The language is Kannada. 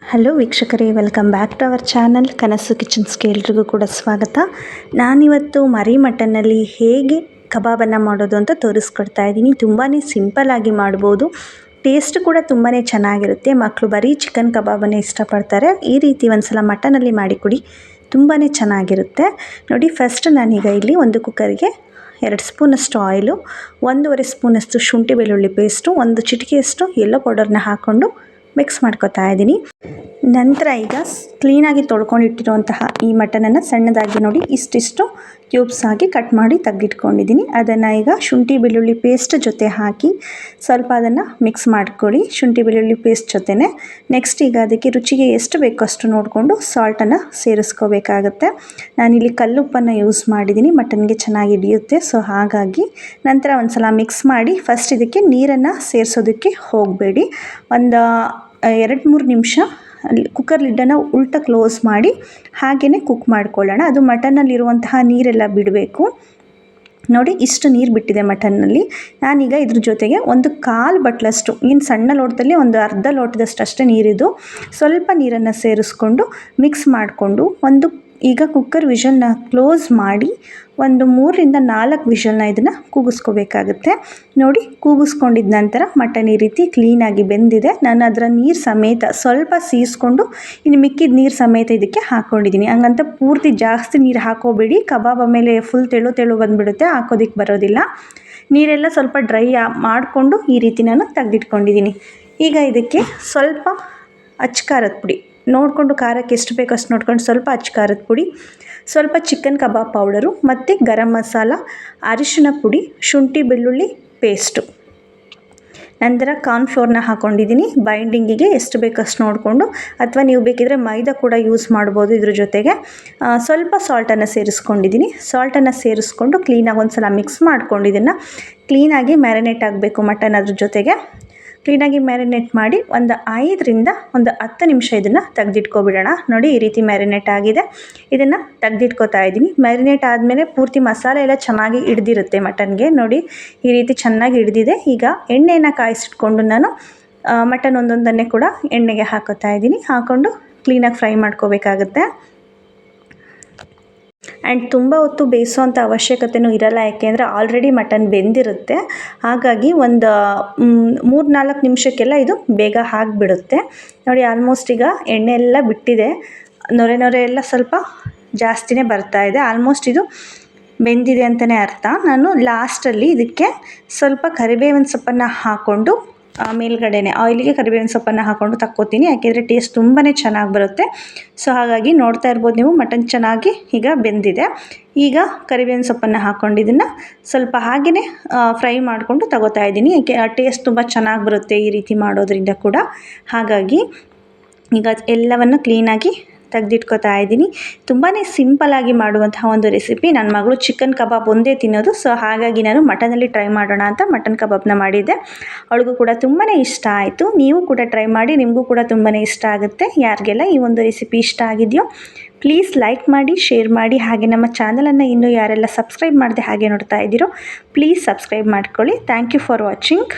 ಹಲೋ ವೀಕ್ಷಕರೇ, welcome back to our channel Kanasu ಕಿಚನ್ಸ್ಗೆ ಎಲ್ರಿಗೂ ಕೂಡ ಸ್ವಾಗತ. ನಾನಿವತ್ತು ಮರಿ ಮಟನ್ನಲ್ಲಿ ಹೇಗೆ ಕಬಾಬನ್ನು ಮಾಡೋದು ಅಂತ ತೋರಿಸ್ಕೊಡ್ತಾ ಇದ್ದೀನಿ. ತುಂಬಾ ಸಿಂಪಲ್ಲಾಗಿ ಮಾಡ್ಬೋದು, ಟೇಸ್ಟ್ ಕೂಡ ತುಂಬಾ ಚೆನ್ನಾಗಿರುತ್ತೆ. ಮಕ್ಕಳು ಬರೀ ಚಿಕನ್ ಕಬಾಬನ್ನೇ ಇಷ್ಟಪಡ್ತಾರೆ. ಈ ರೀತಿ ಒಂದು ಸಲ ಮಟನಲ್ಲಿ ಮಾಡಿಕೊಡಿ, ತುಂಬಾ ಚೆನ್ನಾಗಿರುತ್ತೆ. ನೋಡಿ, ಫಸ್ಟ್ ನಾನೀಗ ಇಲ್ಲಿ ಒಂದು ಕುಕ್ಕರಿಗೆ 2 ಸ್ಪೂನಷ್ಟು ಆಯಿಲು, 1.5 ಸ್ಪೂನಷ್ಟು ಶುಂಠಿ ಬೆಳ್ಳುಳ್ಳಿ ಪೇಸ್ಟು, 1 ಚಿಟಿಕೆಯಷ್ಟು ಯೆಲ್ಲೋ ಪೌಡರ್ನ ಹಾಕ್ಕೊಂಡು ಮಿಕ್ಸ್ ಮಾಡ್ಕೊತಾ ಇದ್ದೀನಿ. ನಂತರ ಈಗ ಕ್ಲೀನಾಗಿ ತೊಳ್ಕೊಂಡಿಟ್ಟಿರುವಂತಹ ಈ ಮಟನನ್ನು ಸಣ್ಣದಾಗಿ ನೋಡಿ ಇಷ್ಟಿಷ್ಟು ಕ್ಯೂಬ್ಸ್ ಆಗಿ ಕಟ್ ಮಾಡಿ ತೆಗೆದಿಟ್ಕೊಂಡಿದ್ದೀನಿ. ಅದನ್ನು ಈಗ ಶುಂಠಿ ಬೆಳ್ಳುಳ್ಳಿ ಪೇಸ್ಟ್ ಜೊತೆ ಹಾಕಿ ಸ್ವಲ್ಪ ಅದನ್ನು ಮಿಕ್ಸ್ ಮಾಡ್ಕೊಳ್ಳಿ, ಶುಂಠಿ ಬೆಳ್ಳುಳ್ಳಿ ಪೇಸ್ಟ್ ಜೊತೆನೆ. ನೆಕ್ಸ್ಟ್ ಈಗ ಅದಕ್ಕೆ ರುಚಿಗೆ ಎಷ್ಟು ಬೇಕೋ ಅಷ್ಟು ನೋಡಿಕೊಂಡು ಸಾಲ್ಟನ್ನು ಸೇರಿಸ್ಕೋಬೇಕಾಗತ್ತೆ. ನಾನಿಲ್ಲಿ ಕಲ್ಲುಪ್ಪನ್ನು ಯೂಸ್ ಮಾಡಿದ್ದೀನಿ, ಮಟನ್ಗೆ ಚೆನ್ನಾಗಿ ಹಿಡಿಯುತ್ತೆ. ಸೊ ಹಾಗಾಗಿ ನಂತರ ಒಂದು ಸಲ ಮಿಕ್ಸ್ ಮಾಡಿ ಫಸ್ಟ್ ಇದಕ್ಕೆ ನೀರನ್ನು ಸೇರಿಸೋದಕ್ಕೆ ಹೋಗಬೇಡಿ. ಒಂದು 2-3 ನಿಮಿಷ ಕುಕ್ಕರ್ ಲಿಡ್ಡನ್ನು ಉಲ್ಟ ಕ್ಲೋಸ್ ಮಾಡಿ ಹಾಗೆಯೇ ಕುಕ್ ಮಾಡ್ಕೊಳ್ಳೋಣ. ಅದು ಮಟನ್ನಲ್ಲಿರುವಂತಹ ನೀರೆಲ್ಲ ಬಿಡಬೇಕು. ನೋಡಿ, ಇಷ್ಟು ನೀರು ಬಿಟ್ಟಿದೆ ಮಟನ್ನಲ್ಲಿ. ನಾನೀಗ ಇದ್ರ ಜೊತೆಗೆ 1/4 ಬಟ್ಲಷ್ಟು, ಇನ್ನು ಸಣ್ಣ ಲೋಟದಲ್ಲಿ ಒಂದು ಅರ್ಧ ಲೋಟದಷ್ಟು ಅಷ್ಟೇ ನೀರಿದು, ಸ್ವಲ್ಪ ನೀರನ್ನು ಸೇರಿಸ್ಕೊಂಡು ಮಿಕ್ಸ್ ಮಾಡಿಕೊಂಡು ಈಗ ಕುಕ್ಕರ್ ವಿಷಲ್ನ ಕ್ಲೋಸ್ ಮಾಡಿ ಒಂದು 3-4 ವಿಷಲ್ನ ಇದನ್ನು ಕೂಗಿಸ್ಕೋಬೇಕಾಗುತ್ತೆ. ನೋಡಿ, ಕೂಗಿಸ್ಕೊಂಡಿದ್ದ ನಂತರ ಮಟನ್ ಈ ರೀತಿ ಕ್ಲೀನಾಗಿ ಬೆಂದಿದೆ. ನಾನು ಅದರ ನೀರು ಸಮೇತ ಸ್ವಲ್ಪ ಸೀಸ್ಕೊಂಡು ಇನ್ನು ಮಿಕ್ಕಿದ ನೀರು ಸಮೇತ ಇದಕ್ಕೆ ಹಾಕ್ಕೊಂಡಿದ್ದೀನಿ. ಹಂಗಂತ ಪೂರ್ತಿ ಜಾಸ್ತಿ ನೀರು ಹಾಕೋಬೇಡಿ, ಕಬಾಬ್ ಮೇಲೆ ಫುಲ್ ತೆಳು ಬಂದುಬಿಡುತ್ತೆ, ಹಾಕೋದಕ್ಕೆ ಬರೋದಿಲ್ಲ. ನೀರೆಲ್ಲ ಸ್ವಲ್ಪ ಡ್ರೈ ಮಾಡಿಕೊಂಡು ಈ ರೀತಿ ನಾನು ತೆಗೆದಿಟ್ಕೊಂಡಿದ್ದೀನಿ. ಈಗ ಇದಕ್ಕೆ ಸ್ವಲ್ಪ ಅಚ್ಚ ಪುಡಿ ನೋಡಿಕೊಂಡು, ಖಾರಕ್ಕೆ ಎಷ್ಟು ಬೇಕೋ ಅಷ್ಟು ನೋಡ್ಕೊಂಡು ಸ್ವಲ್ಪ ಅಚ್ಚ ಪುಡಿ, ಸ್ವಲ್ಪ ಚಿಕನ್ ಕಬಾಬ್ ಪೌಡರು ಮತ್ತು ಗರಂ ಮಸಾಲ, ಅರಿಶಿನ ಪುಡಿ, ಶುಂಠಿ ಬೆಳ್ಳುಳ್ಳಿ ಪೇಸ್ಟು, ನಂತರ ಕಾರ್ನ್ಫ್ಲೋರ್ನ ಹಾಕ್ಕೊಂಡಿದ್ದೀನಿ ಬೈಂಡಿಂಗಿಗೆ ಎಷ್ಟು ಬೇಕಷ್ಟು ನೋಡಿಕೊಂಡು. ಅಥವಾ ನೀವು ಬೇಕಿದ್ರೆ ಮೈದಾ ಕೂಡ ಯೂಸ್ ಮಾಡ್ಬೋದು. ಇದ್ರ ಜೊತೆಗೆ ಸ್ವಲ್ಪ ಸಾಲ್ಟನ್ನು ಸೇರಿಸ್ಕೊಂಡಿದ್ದೀನಿ. ಸಾಲ್ಟನ್ನು ಸೇರಿಸ್ಕೊಂಡು ಕ್ಲೀನಾಗಿ ಒಂದು ಸಲ ಮಿಕ್ಸ್ ಮಾಡ್ಕೊಂಡು ಇದನ್ನು ಕ್ಲೀನಾಗಿ ಮ್ಯಾರಿನೇಟ್ ಆಗಬೇಕು ಮಟನ್. ಅದ್ರ ಜೊತೆಗೆ ಕ್ಲೀನಾಗಿ ಮ್ಯಾರಿನೇಟ್ ಮಾಡಿ ಒಂದು 5-10 ನಿಮಿಷ ಇದನ್ನು ತೆಗೆದಿಟ್ಕೊಬಿಡೋಣ. ನೋಡಿ, ಈ ರೀತಿ ಮ್ಯಾರಿನೇಟ್ ಆಗಿದೆ. ಇದನ್ನು ತೆಗೆದಿಟ್ಕೋತಾ ಇದ್ದೀನಿ. ಮ್ಯಾರಿನೇಟ್ ಆದಮೇಲೆ ಪೂರ್ತಿ ಮಸಾಲೆ ಎಲ್ಲ ಚೆನ್ನಾಗಿ ಹಿಡ್ದಿರುತ್ತೆ ಮಟನ್ಗೆ. ನೋಡಿ, ಈ ರೀತಿ ಚೆನ್ನಾಗಿ ಹಿಡ್ದಿದೆ. ಈಗ ಎಣ್ಣೆಯನ್ನು ಕಾಯಿಸಿಟ್ಕೊಂಡು ನಾನು ಮಟನ್ ಒಂದೊಂದನ್ನೇ ಕೂಡ ಎಣ್ಣೆಗೆ ಹಾಕೋತಾ ಇದ್ದೀನಿ. ಹಾಕ್ಕೊಂಡು ಕ್ಲೀನಾಗಿ ಫ್ರೈ ಮಾಡ್ಕೋಬೇಕಾಗುತ್ತೆ. ಆ್ಯಂಡ್ ತುಂಬ ಹೊತ್ತು ಬೇಯಿಸೋವಂಥ ಅವಶ್ಯಕತೆಯೂ ಇರಲ್ಲ, ಯಾಕೆಂದರೆ ಆಲ್ರೆಡಿ ಮಟನ್ ಬೆಂದಿರುತ್ತೆ. ಹಾಗಾಗಿ ಒಂದು 3-4 ನಿಮಿಷಕ್ಕೆಲ್ಲ ಇದು ಬೇಗ ಆಗಿಬಿಡುತ್ತೆ. ನೋಡಿ, ಆಲ್ಮೋಸ್ಟ್ ಈಗ ಎಣ್ಣೆ ಎಲ್ಲ ಬಿಟ್ಟಿದೆ, ನೊರೆ ಎಲ್ಲ ಸ್ವಲ್ಪ ಜಾಸ್ತಿನೇ ಬರ್ತಾ ಇದೆ. ಆಲ್ಮೋಸ್ಟ್ ಇದು ಬೆಂದಿದೆ ಅಂತಲೇ ಅರ್ಥ. ನಾನು ಲಾಸ್ಟಲ್ಲಿ ಇದಕ್ಕೆ ಸ್ವಲ್ಪ ಕರಿಬೇವಿನ ಸೊಪ್ಪನ್ನು ಹಾಕ್ಕೊಂಡು ಮೇಲ್ಗಡೆನೆ ಆಯಿಲಿಗೆ ಕರಿಬೇವಿನ ಸೊಪ್ಪನ್ನು ಹಾಕ್ಕೊಂಡು ತಕ್ಕೋತೀನಿ, ಯಾಕೆಂದರೆ ಟೇಸ್ಟ್ ತುಂಬಾ ಚೆನ್ನಾಗಿ ಬರುತ್ತೆ. ಸೊ ಹಾಗಾಗಿ ನೋಡ್ತಾ ಇರ್ಬೋದು ನೀವು, ಮಟನ್ ಚೆನ್ನಾಗಿ ಈಗ ಬೆಂದಿದೆ. ಈಗ ಕರಿಬೇವಿನ ಸೊಪ್ಪನ್ನು ಹಾಕ್ಕೊಂಡು ಇದನ್ನು ಸ್ವಲ್ಪ ಹಾಗೆಯೇ ಫ್ರೈ ಮಾಡಿಕೊಂಡು ತಗೋತಾ ಇದ್ದೀನಿ, ಯಾಕೆ ಟೇಸ್ಟ್ ತುಂಬ ಚೆನ್ನಾಗಿ ಬರುತ್ತೆ ಈ ರೀತಿ ಮಾಡೋದ್ರಿಂದ ಕೂಡ. ಹಾಗಾಗಿ ಈಗ ಎಲ್ಲವನ್ನು ಕ್ಲೀನಾಗಿ ತೆಗೆದಿಟ್ಕೋತಾ ಇದ್ದೀನಿ. ತುಂಬಾ ಸಿಂಪಲ್ಲಾಗಿ ಮಾಡುವಂತಹ ಒಂದು ರೆಸಿಪಿ. ನನ್ನ ಮಗಳು ಚಿಕನ್ ಕಬಾಬ್ ಒಂದೇ ತಿನ್ನೋದು, ಸೊ ಹಾಗಾಗಿ ನಾನು ಮಟನಲ್ಲಿ ಟ್ರೈ ಮಾಡೋಣ ಅಂತ ಮಟನ್ ಕಬಾಬ್ನ ಮಾಡಿದ್ದೆ. ಅವಳಿಗೂ ಕೂಡ ತುಂಬಾ ಇಷ್ಟ ಆಯಿತು. ನೀವು ಕೂಡ ಟ್ರೈ ಮಾಡಿ, ನಿಮಗೂ ಕೂಡ ತುಂಬಾ ಇಷ್ಟ ಆಗುತ್ತೆ. ಯಾರಿಗೆಲ್ಲ ಈ ಒಂದು ರೆಸಿಪಿ ಇಷ್ಟ ಆಗಿದೆಯೋ ಪ್ಲೀಸ್ ಲೈಕ್ ಮಾಡಿ, ಶೇರ್ ಮಾಡಿ. ಹಾಗೆ ನಮ್ಮ ಚಾನಲನ್ನು ಇನ್ನೂ ಯಾರೆಲ್ಲ ಸಬ್ಸ್ಕ್ರೈಬ್ ಮಾಡದೆ ಹಾಗೆ ನೋಡ್ತಾ ಇದ್ದೀರೋ ಪ್ಲೀಸ್ ಸಬ್ಸ್ಕ್ರೈಬ್ ಮಾಡ್ಕೊಳ್ಳಿ. Thank you for watching.